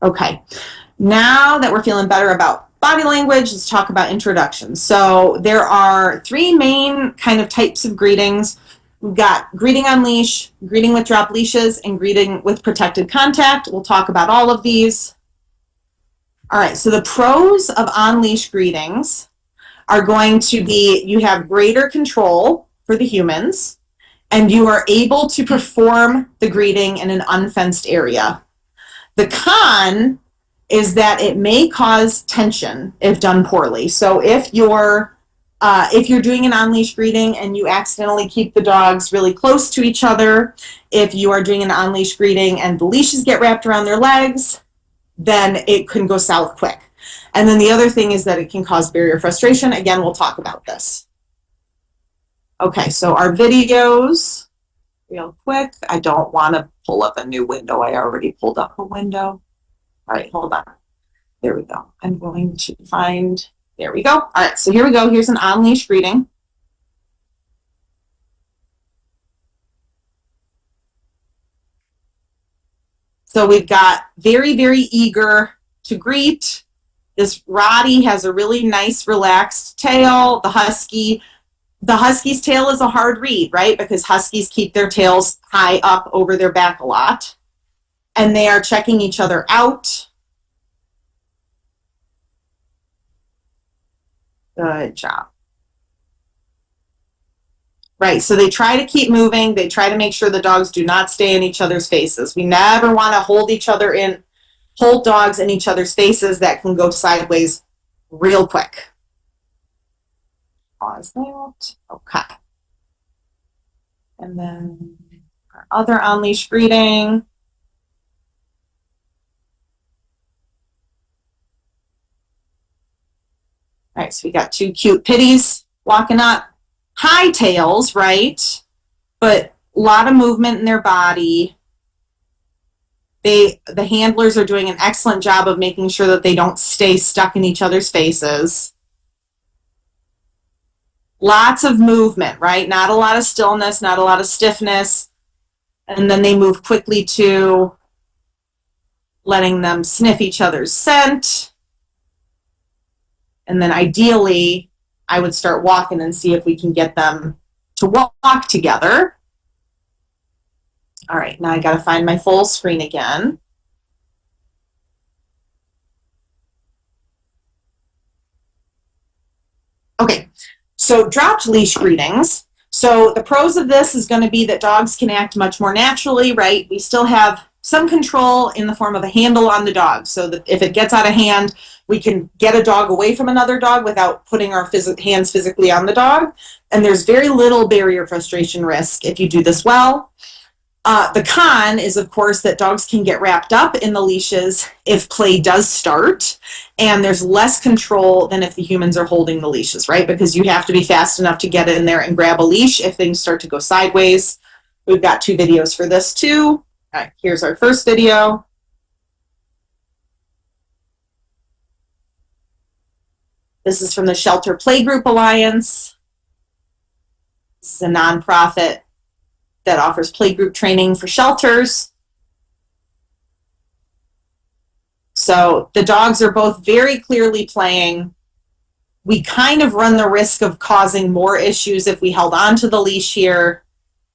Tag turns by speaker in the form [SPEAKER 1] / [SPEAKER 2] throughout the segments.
[SPEAKER 1] Okay, now that we're feeling better about body language, let's talk about introductions. So there are three main kind of types of greetings. We've got greeting on leash, greeting with drop leashes, and greeting with protected contact. We'll talk about all of these. All right, so the pros of on-leash greetings are going to be you have greater control for the humans, and you are able to perform the greeting in an unfenced area. The con is that it may cause tension if done poorly. So if you're doing an on-leash greeting and you accidentally keep the dogs really close to each other, if you are doing an on-leash greeting and the leashes get wrapped around their legs, then it can go south quick. And then the other thing is that it can cause barrier frustration. Again, we'll talk about this. Okay, so our videos, real quick. I don't want to pull up a new window. I already pulled up a window. All right, hold on. There we go. I'm going to find, there we go. All right, so here we go. Here's an on-leash greeting. So we've got very, very eager to greet. This Rottie has a really nice relaxed tail. The Husky's tail is a hard read, right? Because Huskies keep their tails high up over their back a lot. And they are checking each other out. Good job. Right, so they try to keep moving. They try to make sure the dogs do not stay in each other's faces. We never want to hold dogs in each other's faces. That can go sideways real quick. Pause that. Okay. And then our other on-leash greeting. All right, so we got two cute pitties walking up. High tails, right? But a lot of movement in their body. The handlers are doing an excellent job of making sure that they don't stay stuck in each other's faces. Lots of movement, right? Not a lot of stillness, not a lot of stiffness. And then they move quickly to letting them sniff each other's scent. And then ideally, I would start walking and see if we can get them to walk together. All right, now I got to find my full screen again. Okay, so dropped leash greetings. So the pros of this is going to be that dogs can act much more naturally, right? We still have some control in the form of a handle on the dog, so that if it gets out of hand, we can get a dog away from another dog without putting our hands physically on the dog. And there's very little barrier frustration risk if you do this well. The con is, of course, that dogs can get wrapped up in the leashes if play does start, and there's less control than if the humans are holding the leashes, right? Because you have to be fast enough to get in there and grab a leash if things start to go sideways. We've got two videos for this too. All right, here's our first video. This is from the Shelter Playgroup Alliance. This is a nonprofit that offers playgroup training for shelters. So the dogs are both very clearly playing. We kind of run the risk of causing more issues if we held on to the leash here.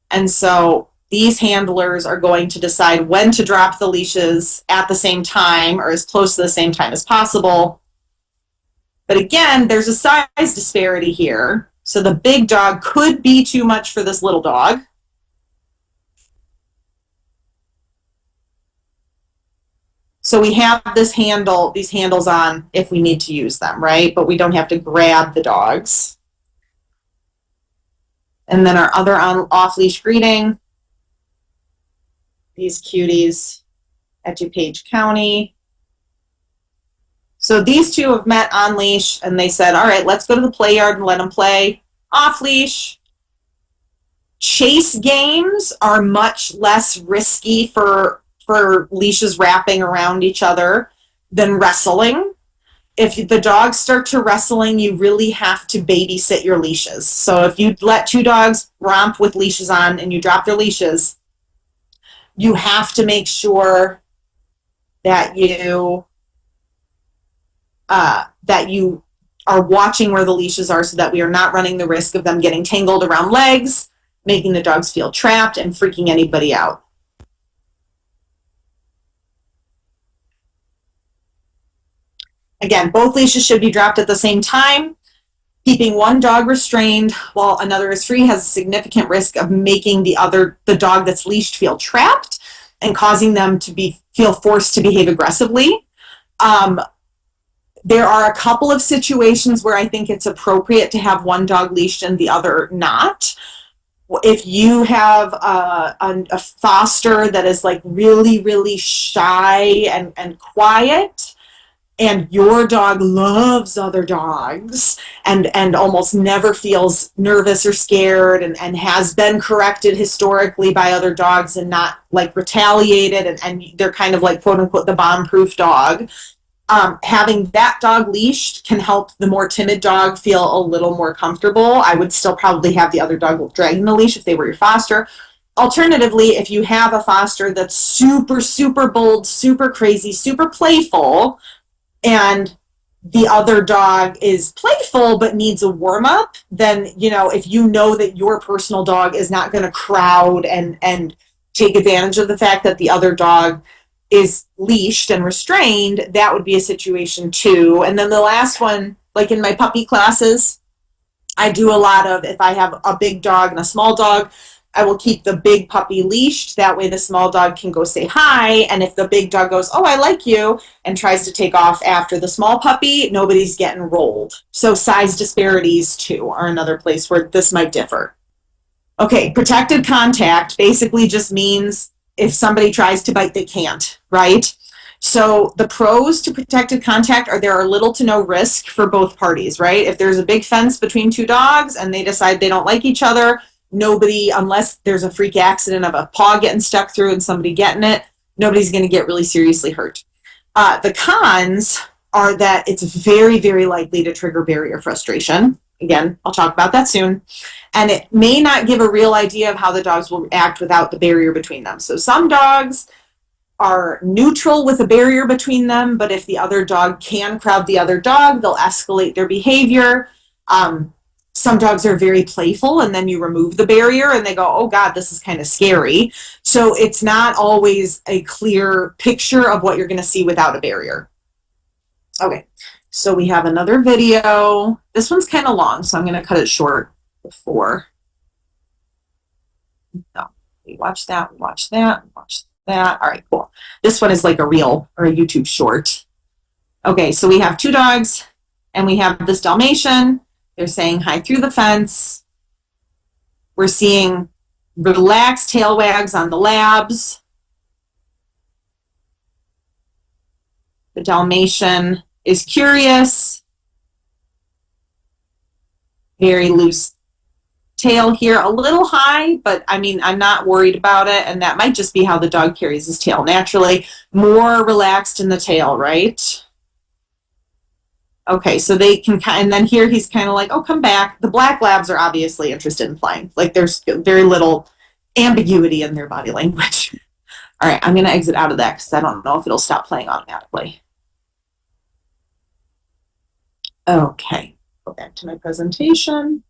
[SPEAKER 1] And so these handlers are going to decide when to drop the leashes at the same time or as close to the same time as possible. But again, there's a size disparity here. So the big dog could be too much for this little dog. So we have these handles on if we need to use them, right? But we don't have to grab the dogs. And then our other off-leash greeting. These cuties at DuPage County. So these two have met on leash and they said, all right, let's go to the play yard and let them play off leash. Chase games are much less risky for leashes wrapping around each other than wrestling. If the dogs start to wrestling, you really have to babysit your leashes. So if you let two dogs romp with leashes on and you drop their leashes, you have to make sure that you are watching where the leashes are so that we are not running the risk of them getting tangled around legs, making the dogs feel trapped, and freaking anybody out. Again, both leashes should be dropped at the same time. Keeping one dog restrained while another is free has a significant risk of making the dog that's leashed feel trapped and causing them to feel forced to behave aggressively. There are a couple of situations where I think it's appropriate to have one dog leashed and the other not. If you have a foster that is like really, really shy and quiet, and your dog loves other dogs and almost never feels nervous or scared and has been corrected historically by other dogs and not like retaliated, and they're kind of like quote unquote the bomb-proof dog. Having that dog leashed can help the more timid dog feel a little more comfortable. I would still probably have the other dog dragging the leash if they were your foster. Alternatively, if you have a foster that's super, super bold, super crazy, super playful, and the other dog is playful but needs a warm-up, then, if you know that your personal dog is not going to crowd and take advantage of the fact that the other dog is leashed and restrained, that would be a situation too. And then the last one, like in my puppy classes, I do a lot of, if I have a big dog and a small dog, I will keep the big puppy leashed. That way the small dog can go say hi. And if the big dog goes, oh, I like you, and tries to take off after the small puppy, nobody's getting rolled. So size disparities too are another place where this might differ. Okay, protected contact basically just means if somebody tries to bite, they can't, right? So the pros to protected contact are there are little to no risk for both parties, right? If there's a big fence between two dogs and they decide they don't like each other, nobody, unless there's a freak accident of a paw getting stuck through and somebody getting it, nobody's going to get really seriously hurt. The cons are that it's very, very likely to trigger barrier frustration. Again, I'll talk about that soon. And it may not give a real idea of how the dogs will act without the barrier between them. So some dogs are neutral with a barrier between them, but if the other dog can crowd the other dog, they'll escalate their behavior. Some dogs are very playful, and then you remove the barrier and they go, oh God, this is kind of scary. So it's not always a clear picture of what you're going to see without a barrier. Okay, so we have another video. This one's kind of long, so I'm going to cut it short before. No, we watched that, we watched that, we watched that. All right, cool. This one is like a reel or a YouTube short. Okay, so we have two dogs and we have this Dalmatian. They're saying hi through the fence. We're seeing relaxed tail wags on the labs. The Dalmatian is curious. Very loose tail here, a little high, but I mean, I'm not worried about it. And that might just be how the dog carries his tail naturally. More relaxed in the tail, right? Okay, so they can, and then here he's kind of like, oh, come back. The black labs are obviously interested in playing. Like there's very little ambiguity in their body language. All right, I'm going to exit out of that because I don't know if it'll stop playing automatically. Okay, go back to my presentation.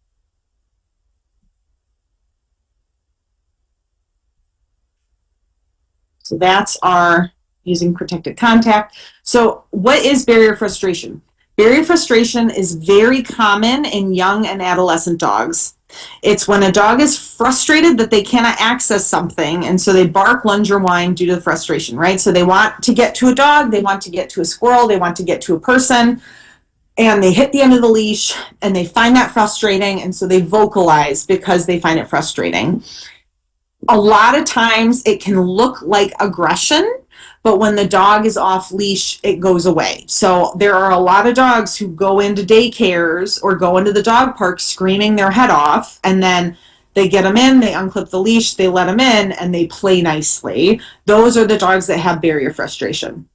[SPEAKER 1] So that's our using protected contact. So what is barrier frustration? Barrier frustration is very common in young and adolescent dogs. It's when a dog is frustrated that they cannot access something, and so they bark, lunge, or whine due to the frustration, right? So they want to get to a dog, they want to get to a squirrel, they want to get to a person, and they hit the end of the leash, and they find that frustrating, and so they vocalize because they find it frustrating. A lot of times it can look like aggression, but when the dog is off leash, it goes away. So there are a lot of dogs who go into daycares or go into the dog park screaming their head off, and then they get them in, they unclip the leash, they let them in, and they play nicely. Those are the dogs that have barrier frustration.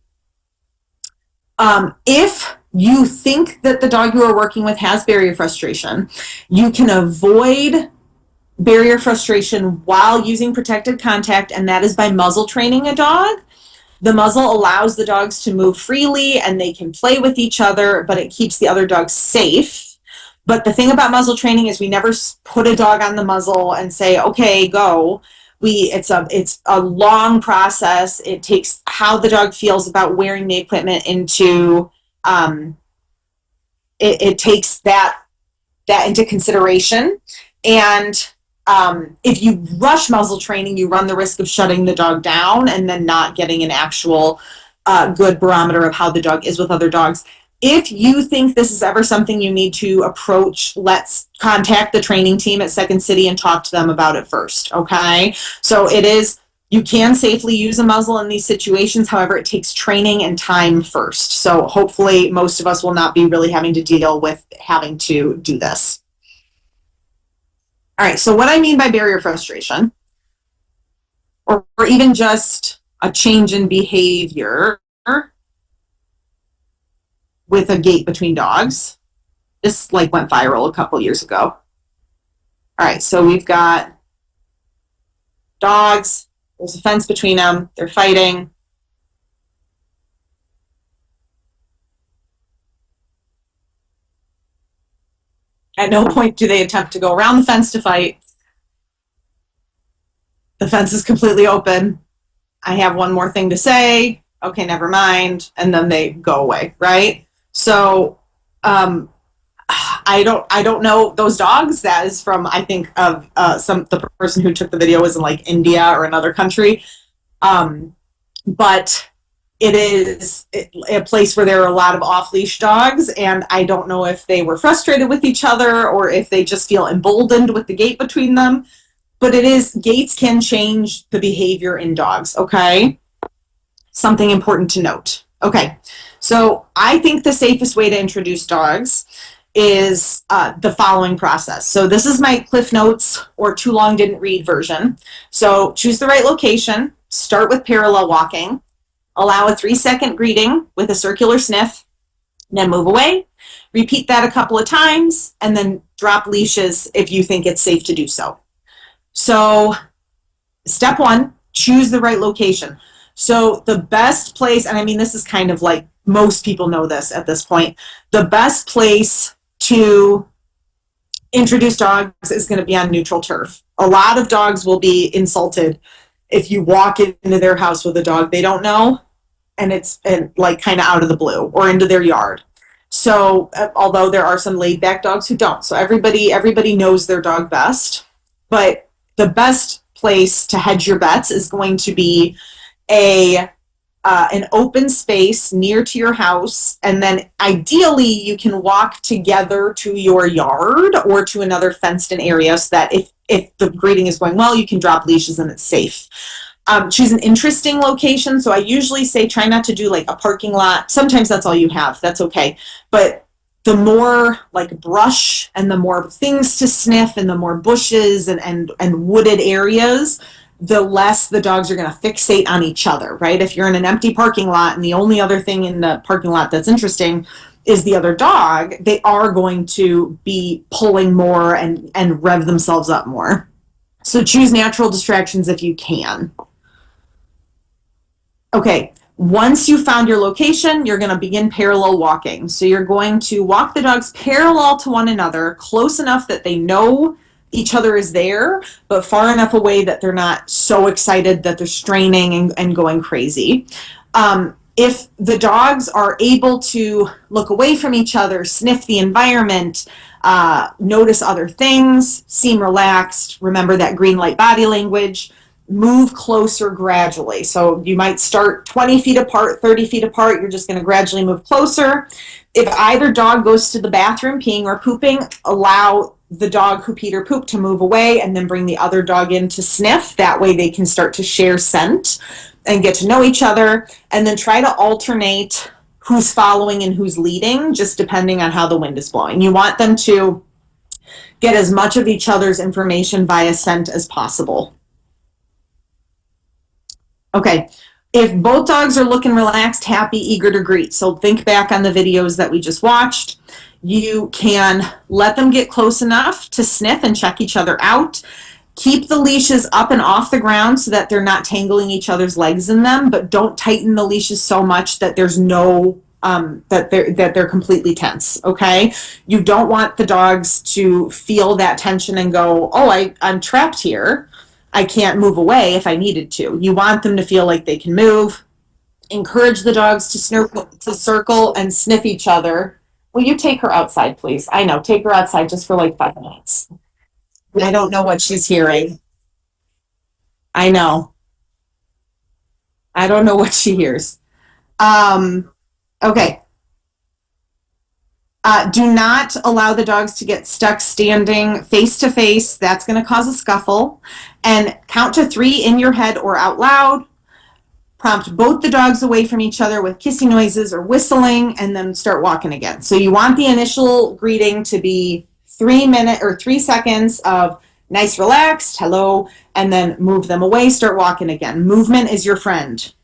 [SPEAKER 1] If you think that the dog you are working with has barrier frustration, you can avoid barrier frustration while using protected contact, and that is by muzzle training a dog. The muzzle allows the dogs to move freely and they can play with each other, but it keeps the other dogs safe. But the thing about muzzle training is we never put a dog on the muzzle and say, okay, go. It's a long process. It takes how the dog feels about wearing the equipment into, it takes that into consideration. And if you rush muzzle training, you run the risk of shutting the dog down and then not getting an actual good barometer of how the dog is with other dogs. If you think this is ever something you need to approach, let's contact the training team at Second City and talk to them about it first, okay? So you can safely use a muzzle in these situations. However, it takes training and time first. So hopefully most of us will not be really having to deal with having to do this. All right, so what I mean by barrier frustration, or even just a change in behavior with a gate between dogs. This went viral a couple years ago. All right, so we've got dogs, there's a fence between them, they're fighting. At no point do they attempt to go around the fence to fight. The fence is completely open. I have one more thing to say. Okay, never mind. And then they go away, right? So I don't know those dogs. That is from, I think, of the person who took the video was in India or another country. But it is a place where there are a lot of off-leash dogs, and I don't know if they were frustrated with each other or if they just feel emboldened with the gate between them. But gates can change the behavior in dogs, okay? Something important to note. Okay, so I think the safest way to introduce dogs is the following process. So this is my Cliff Notes or Too Long Didn't Read version. So choose the right location, start with parallel walking, allow a 3-second greeting with a circular sniff, then move away. Repeat that a couple of times, and then drop leashes if you think it's safe to do so. So step 1, choose the right location. So the best place, and I mean this is kind of most people know this at this point, the best place to introduce dogs is going to be on neutral turf. A lot of dogs will be insulted if you walk into their house with a dog they don't know, and it's kind of out of the blue, or into their yard. So although there are some laid back dogs who don't, so everybody knows their dog best, but the best place to hedge your bets is going to be an open space near to your house, and then ideally you can walk together to your yard or to another fenced-in area so that if the greeting is going well, you can drop leashes and it's safe. Choose an interesting location. So I usually say try not to do a parking lot. Sometimes that's all you have. That's okay. But the more brush and the more things to sniff and the more bushes and wooded areas, the less the dogs are going to fixate on each other, right? If you're in an empty parking lot and the only other thing in the parking lot that's interesting is the other dog, they are going to be pulling more and rev themselves up more. So choose natural distractions if you can. Okay, once you found your location, you're going to begin parallel walking. So you're going to walk the dogs parallel to one another, close enough that they know each other is there, but far enough away that they're not so excited that they're straining and going crazy. If the dogs are able to look away from each other, sniff the environment, notice other things, seem relaxed, remember that green light body language, move closer gradually. So you might start 20 feet apart, 30 feet apart. You're just going to gradually move closer. If either dog goes to the bathroom, peeing or pooping, allow the dog who peed or pooped to move away and then bring the other dog in to sniff. That way they can start to share scent and get to know each other. And then try to alternate who's following and who's leading, just depending on how the wind is blowing. You want them to get as much of each other's information via scent as possible. Okay, if both dogs are looking relaxed, happy, eager to greet, so think back on the videos that we just watched, you can let them get close enough to sniff and check each other out. Keep the leashes up and off the ground so that they're not tangling each other's legs in them, but don't tighten the leashes so much that there's no that they're completely tense. Okay, you don't want the dogs to feel that tension and go, oh, I'm trapped here. I can't move away if I needed to. You want them to feel like they can move. Encourage the dogs to circle and sniff each other. Will you take her outside, please? I know, take her outside just for like 5 minutes. I don't know what she's hearing. I know. I don't know what she hears. Um, okay. Do not allow the dogs to get stuck standing face to face. That's going to cause a scuffle. And count to 3 in your head or out loud. Prompt both the dogs away from each other with kissing noises or whistling, and then start walking again. So you want the initial greeting to be 3 minutes or 3 seconds of nice, relaxed, hello, and then move them away, start walking again. Movement is your friend.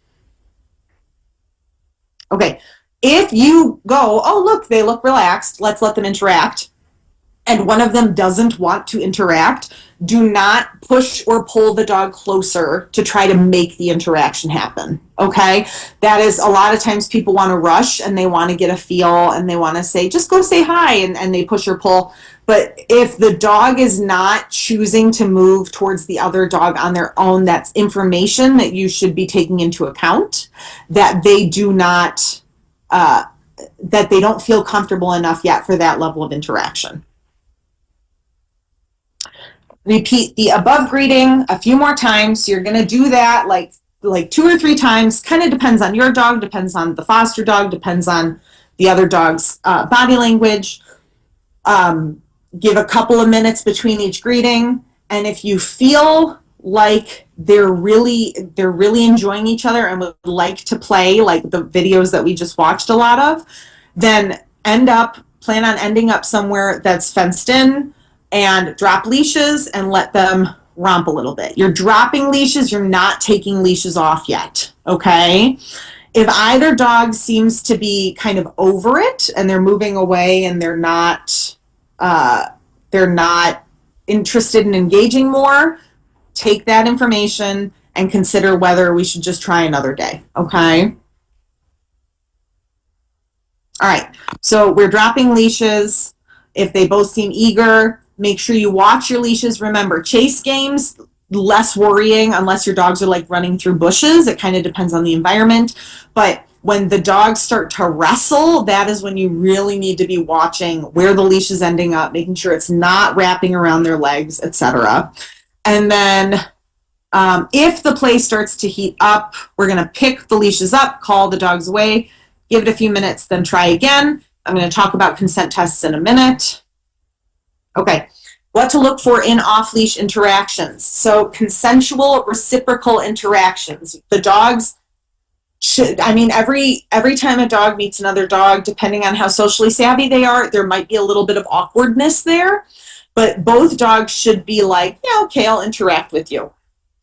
[SPEAKER 1] Okay, if you go, oh, look, they look relaxed, let's let them interact, and one of them doesn't want to interact, do not push or pull the dog closer to try to make the interaction happen. Okay, that is, a lot of times people want to rush and they want to get a feel and they want to say, just go say hi, and they push or pull. But if the dog is not choosing to move towards the other dog on their own, that's information that you should be taking into account, that they do not, that they don't feel comfortable enough yet for that level of interaction. Repeat the above greeting a few more times. You're going to do that like 2 or 3 times. Kind of depends on your dog, depends on the foster dog, depends on the other dog's body language. Give a couple of minutes between each greeting, and if you feel like they're really enjoying each other and would like to play, like the videos that we just watched a lot of, then plan on ending up somewhere that's fenced in, and drop leashes and let them romp a little bit. You're dropping leashes, you're not taking leashes off yet, okay? If either dog seems to be kind of over it and they're moving away and they're not interested in engaging more, take that information and consider whether we should just try another day, okay? All right, so we're dropping leashes. If they both seem eager, make sure you watch your leashes. Remember, chase games, less worrying unless your dogs are like running through bushes. It kind of depends on the environment. But when the dogs start to wrestle, that is when you really need to be watching where the leash is ending up, making sure it's not wrapping around their legs, etc. And then if the play starts to heat up, we're going to pick the leashes up, call the dogs away, give it a few minutes, then try again. I'm going to talk about consent tests in a minute. Okay, what to look for in off-leash interactions. So consensual reciprocal interactions. The dogs should, I mean, every time a dog meets another dog, depending on how socially savvy they are, there might be a little bit of awkwardness there, but both dogs should be like, yeah, okay, I'll interact with you.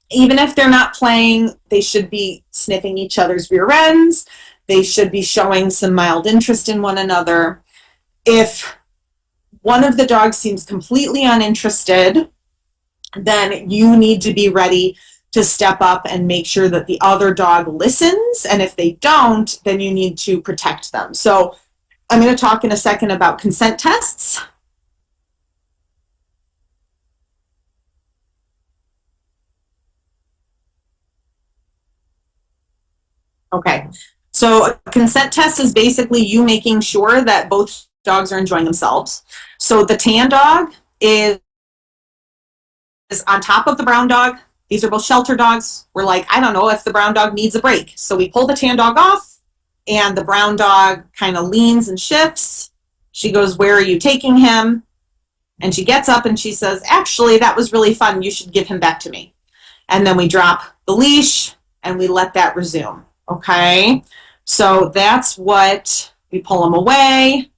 [SPEAKER 1] Even if they're not playing, they should be sniffing each other's rear ends. They should be showing some mild interest in one another. If one of the dogs seems completely uninterested, then you need to be ready to step up and make sure that the other dog listens. And if they don't, then you need to protect them. So I'm going to talk in a second about consent tests. Okay, so a consent test is basically you making sure that both dogs are enjoying themselves. So the tan dog is on top of the brown dog. These are both shelter dogs. We're like, I don't know if the brown dog needs a break. So we pull the tan dog off, and the brown dog kind of leans and shifts. She goes, where are you taking him? And she gets up and she says, actually, that was really fun. You should give him back to me. And then we drop the leash and we let that resume. Okay, so that's what we pull him away.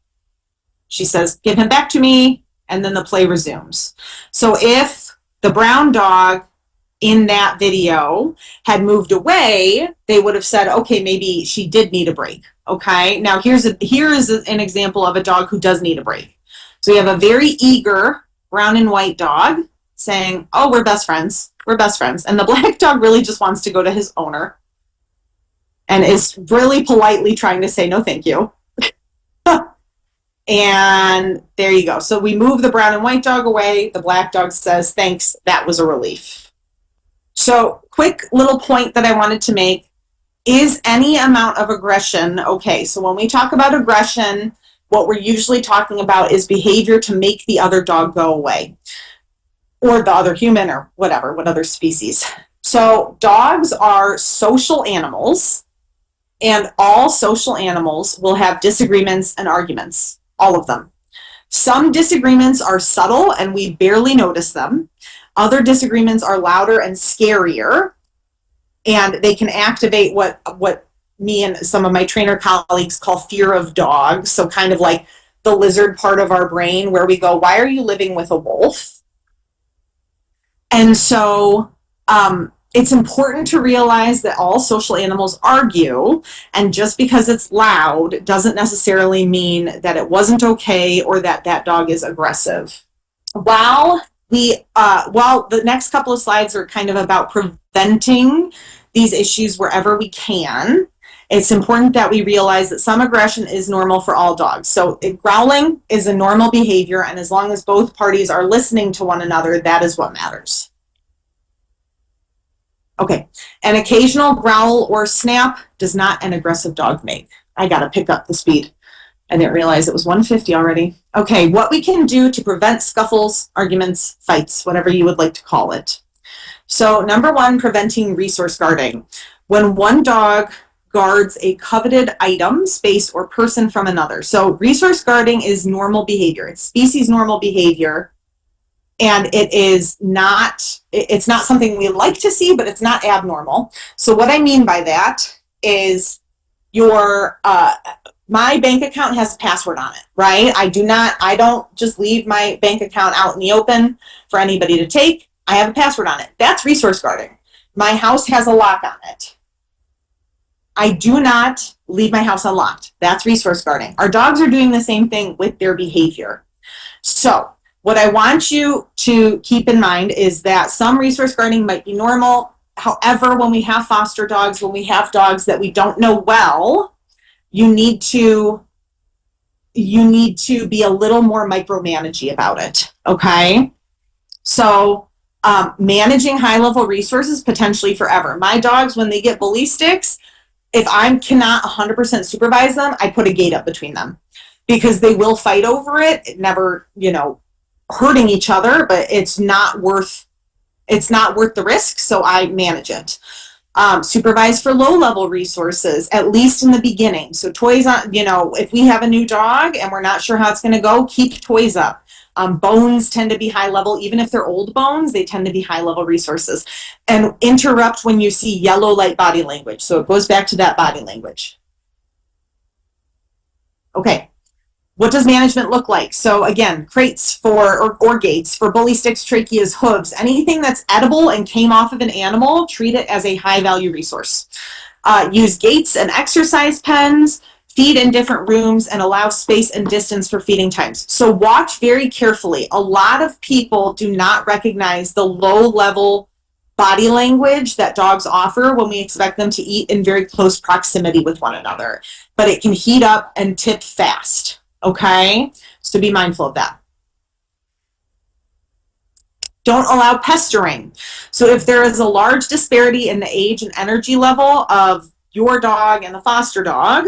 [SPEAKER 1] She says, give him back to me, and then the play resumes. So if the brown dog in that video had moved away, they would have said, okay, maybe she did need a break. Okay, now here is an example of a dog who does need a break. So you have a very eager brown and white dog saying, oh, we're best friends. We're best friends. And the black dog really just wants to go to his owner and is really politely trying to say, no, thank you. And there you go. So we move the brown and white dog away. The black dog says, thanks, that was a relief. So quick little point that I wanted to make, is any amount of aggression okay? So when we talk about aggression, what we're usually talking about is behavior to make the other dog go away, or the other human, or whatever, what other species. So dogs are social animals, and all social animals will have disagreements and arguments, all of them. Some disagreements are subtle and we barely notice them. Other disagreements are louder and scarier, and they can activate what me and some of my trainer colleagues call fear of dogs. So kind of like the lizard part of our brain where we go, why are you living with a wolf? And so it's important to realize that all social animals argue, and just because it's loud doesn't necessarily mean that it wasn't okay or that that dog is aggressive. While the next couple of slides are kind of about preventing these issues wherever we can, it's important that we realize that some aggression is normal for all dogs. So growling is a normal behavior, and as long as both parties are listening to one another, that is what matters. Okay, an occasional growl or snap does not an aggressive dog make. I gotta pick up the speed. I didn't realize it was 150 already. Okay, what we can do to prevent scuffles, arguments, fights, whatever you would like to call it. So number one, preventing resource guarding. When one dog guards a coveted item, space, or person from another. So resource guarding is normal behavior. It's species normal behavior. And it's not something we like to see, but it's not abnormal. So what I mean by that is my bank account has a password on it, right? I don't just leave my bank account out in the open for anybody to take. I have a password on it. That's resource guarding. My house has a lock on it. I do not leave my house unlocked. That's resource guarding. Our dogs are doing the same thing with their behavior. So what I want you to keep in mind is that some resource guarding might be normal. However, when we have foster dogs, when we have dogs that we don't know well, you need to be a little more micromanagey about it, okay? So managing high-level resources potentially forever. My dogs, when they get bully sticks, if I cannot 100% supervise them, I put a gate up between them because they will fight over it. It never, hurting each other, but it's not worth the risk, so I manage it. Supervise for low-level resources, at least in the beginning. So toys on, if we have a new dog and we're not sure how it's going to go, keep toys up. Bones tend to be high level, even if they're old bones, they tend to be high level resources. And interrupt when you see yellow light body language. So it goes back to that body language. Okay. What does management look like? So again, crates or gates for bully sticks, tracheas, hooves, anything that's edible and came off of an animal, treat it as a high value resource. Use gates and exercise pens, feed in different rooms, and allow space and distance for feeding times. So watch very carefully. A lot of people do not recognize the low level body language that dogs offer when we expect them to eat in very close proximity with one another, but it can heat up and tip fast. Okay, so be mindful of that. Don't allow pestering. So if there is a large disparity in the age and energy level of your dog and the foster dog,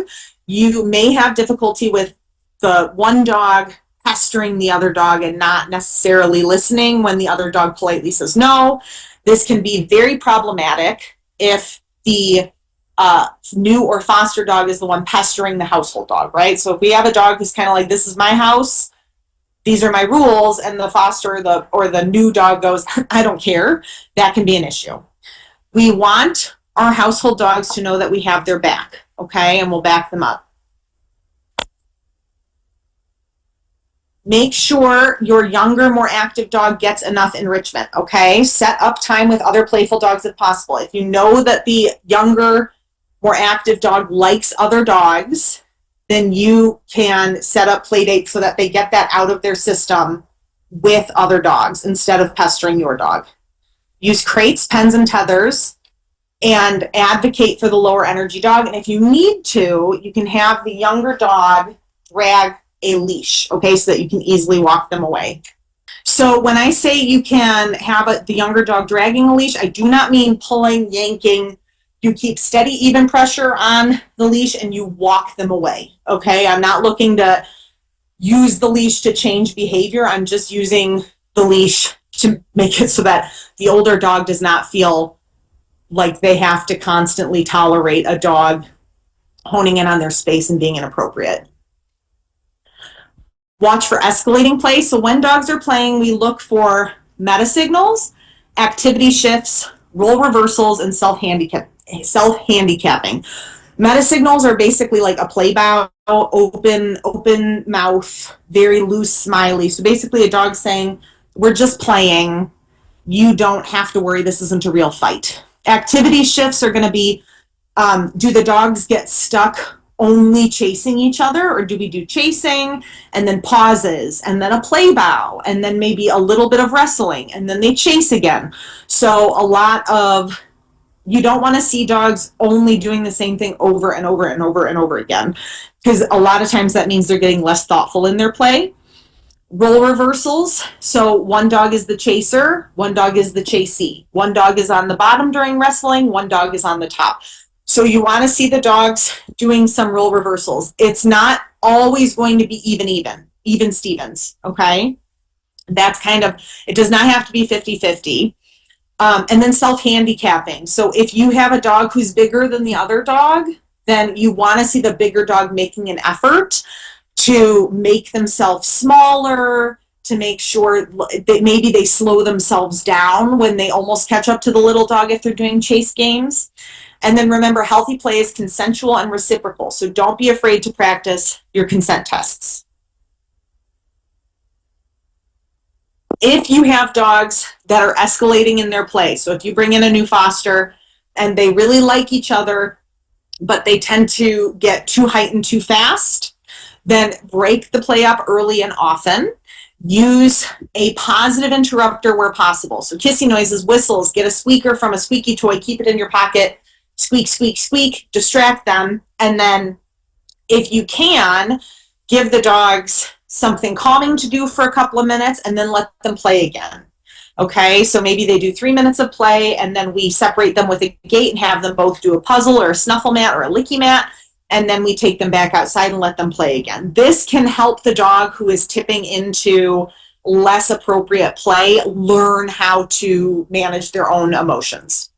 [SPEAKER 1] you may have difficulty with the one dog pestering the other dog and not necessarily listening when the other dog politely says no. This can be very problematic if the new or foster dog is the one pestering the household dog, right? So if we have a dog who's kind of like, this is my house, these are my rules, and the foster or the new dog goes, I don't care, that can be an issue. We want our household dogs to know that we have their back, okay, and we'll back them up. Make sure your younger, more active dog gets enough enrichment, okay? Set up time with other playful dogs if possible. If you know that the younger, more active dog likes other dogs, then you can set up play dates so that they get that out of their system with other dogs instead of pestering your dog. Use crates, pens, and tethers, and advocate for the lower energy dog. And if you need to, you can have the younger dog drag a leash, okay, so that you can easily walk them away. So when I say you can have the younger dog dragging a leash, I do not mean pulling, yanking. You keep steady, even pressure on the leash and you walk them away, okay? I'm not looking to use the leash to change behavior. I'm just using the leash to make it so that the older dog does not feel like they have to constantly tolerate a dog honing in on their space and being inappropriate. Watch for escalating play. So when dogs are playing, we look for meta signals, activity shifts, role reversals, and self-handicapping. Meta signals are basically like a play bow, open mouth, very loose smiley. So basically a dog saying, we're just playing. You don't have to worry. This isn't a real fight. Activity shifts are going to be, do the dogs get stuck only chasing each other, or do we do chasing and then pauses and then a play bow and then maybe a little bit of wrestling and then they chase again? So a lot of, you don't want to see dogs only doing the same thing over and over and over and over again, because a lot of times that means they're getting less thoughtful in their play. Role reversals. So one dog is the chaser, one dog is the chasee. One dog is on the bottom during wrestling, one dog is on the top. So you want to see the dogs doing some role reversals. It's not always going to be even Stevens, okay? That's kind of, it does not have to be 50-50. And then self-handicapping. So if you have a dog who's bigger than the other dog, then you want to see the bigger dog making an effort to make themselves smaller, to make sure that maybe they slow themselves down when they almost catch up to the little dog if they're doing chase games. And then remember, healthy play is consensual and reciprocal. So don't be afraid to practice your consent tests. If you have dogs that are escalating in their play, so if you bring in a new foster and they really like each other, but they tend to get too heightened too fast, then break the play up early and often. Use a positive interrupter where possible. So kissing noises, whistles, get a squeaker from a squeaky toy, keep it in your pocket, squeak, squeak, squeak, distract them. And then if you can, give the dogs something calming to do for a couple of minutes and then let them play again. Okay, so maybe they do 3 minutes of play and then we separate them with a gate and have them both do a puzzle or a snuffle mat or a licky mat, and then we take them back outside and let them play again. This can help the dog who is tipping into less appropriate play learn how to manage their own emotions.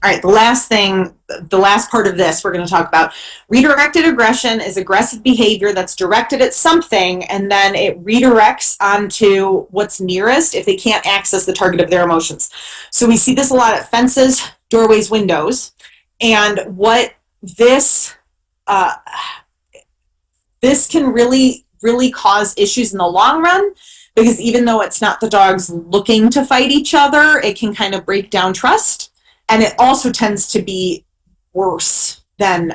[SPEAKER 1] All right, the last part of this we're going to talk about. Redirected aggression is aggressive behavior that's directed at something and then it redirects onto what's nearest if they can't access the target of their emotions. So we see this a lot at fences, doorways, windows. And what this can really cause issues in the long run, because even though it's not the dogs looking to fight each other, it can kind of break down trust. And it also tends to be worse than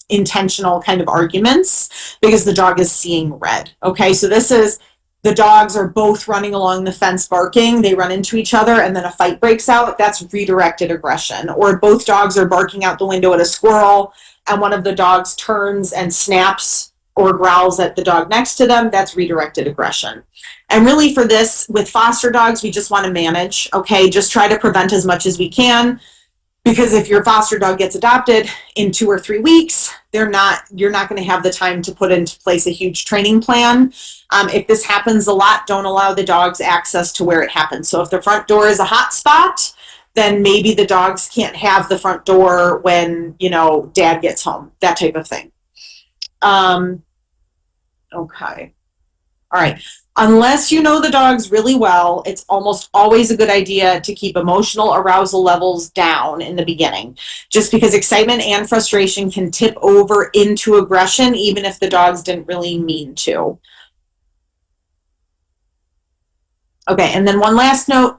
[SPEAKER 1] intentional kind of arguments because the dog is seeing red. Okay, so this is, the dogs are both running along the fence barking, they run into each other and then a fight breaks out. That's redirected aggression. Or both dogs are barking out the window at a squirrel and one of the dogs turns and snaps or growls at the dog next to them. That's redirected aggression. And really for this, with foster dogs, we just want to manage, okay? Just try to prevent as much as we can, because if your foster dog gets adopted in 2 or 3 weeks, you're not going to have the time to put into place a huge training plan. If this happens a lot, don't allow the dogs access to where it happens. So if the front door is a hot spot, then maybe the dogs can't have the front door when, dad gets home, that type of thing. Okay. All right. Unless you know the dogs really well, it's almost always a good idea to keep emotional arousal levels down in the beginning, just because excitement and frustration can tip over into aggression, even if the dogs didn't really mean to. Okay, and then one last note.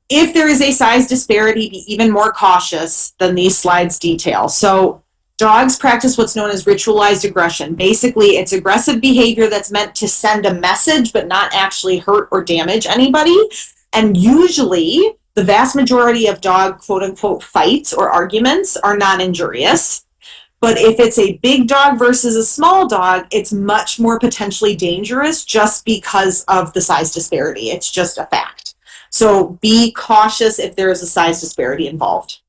[SPEAKER 1] If there is a size disparity, be even more cautious than these slides detail. So Dogs practice what's known as ritualized aggression. Basically, it's aggressive behavior that's meant to send a message but not actually hurt or damage anybody. And usually, the vast majority of dog quote unquote fights or arguments are non injurious. But if it's a big dog versus a small dog, it's much more potentially dangerous just because of the size disparity. It's just a fact. So be cautious if there is a size disparity involved.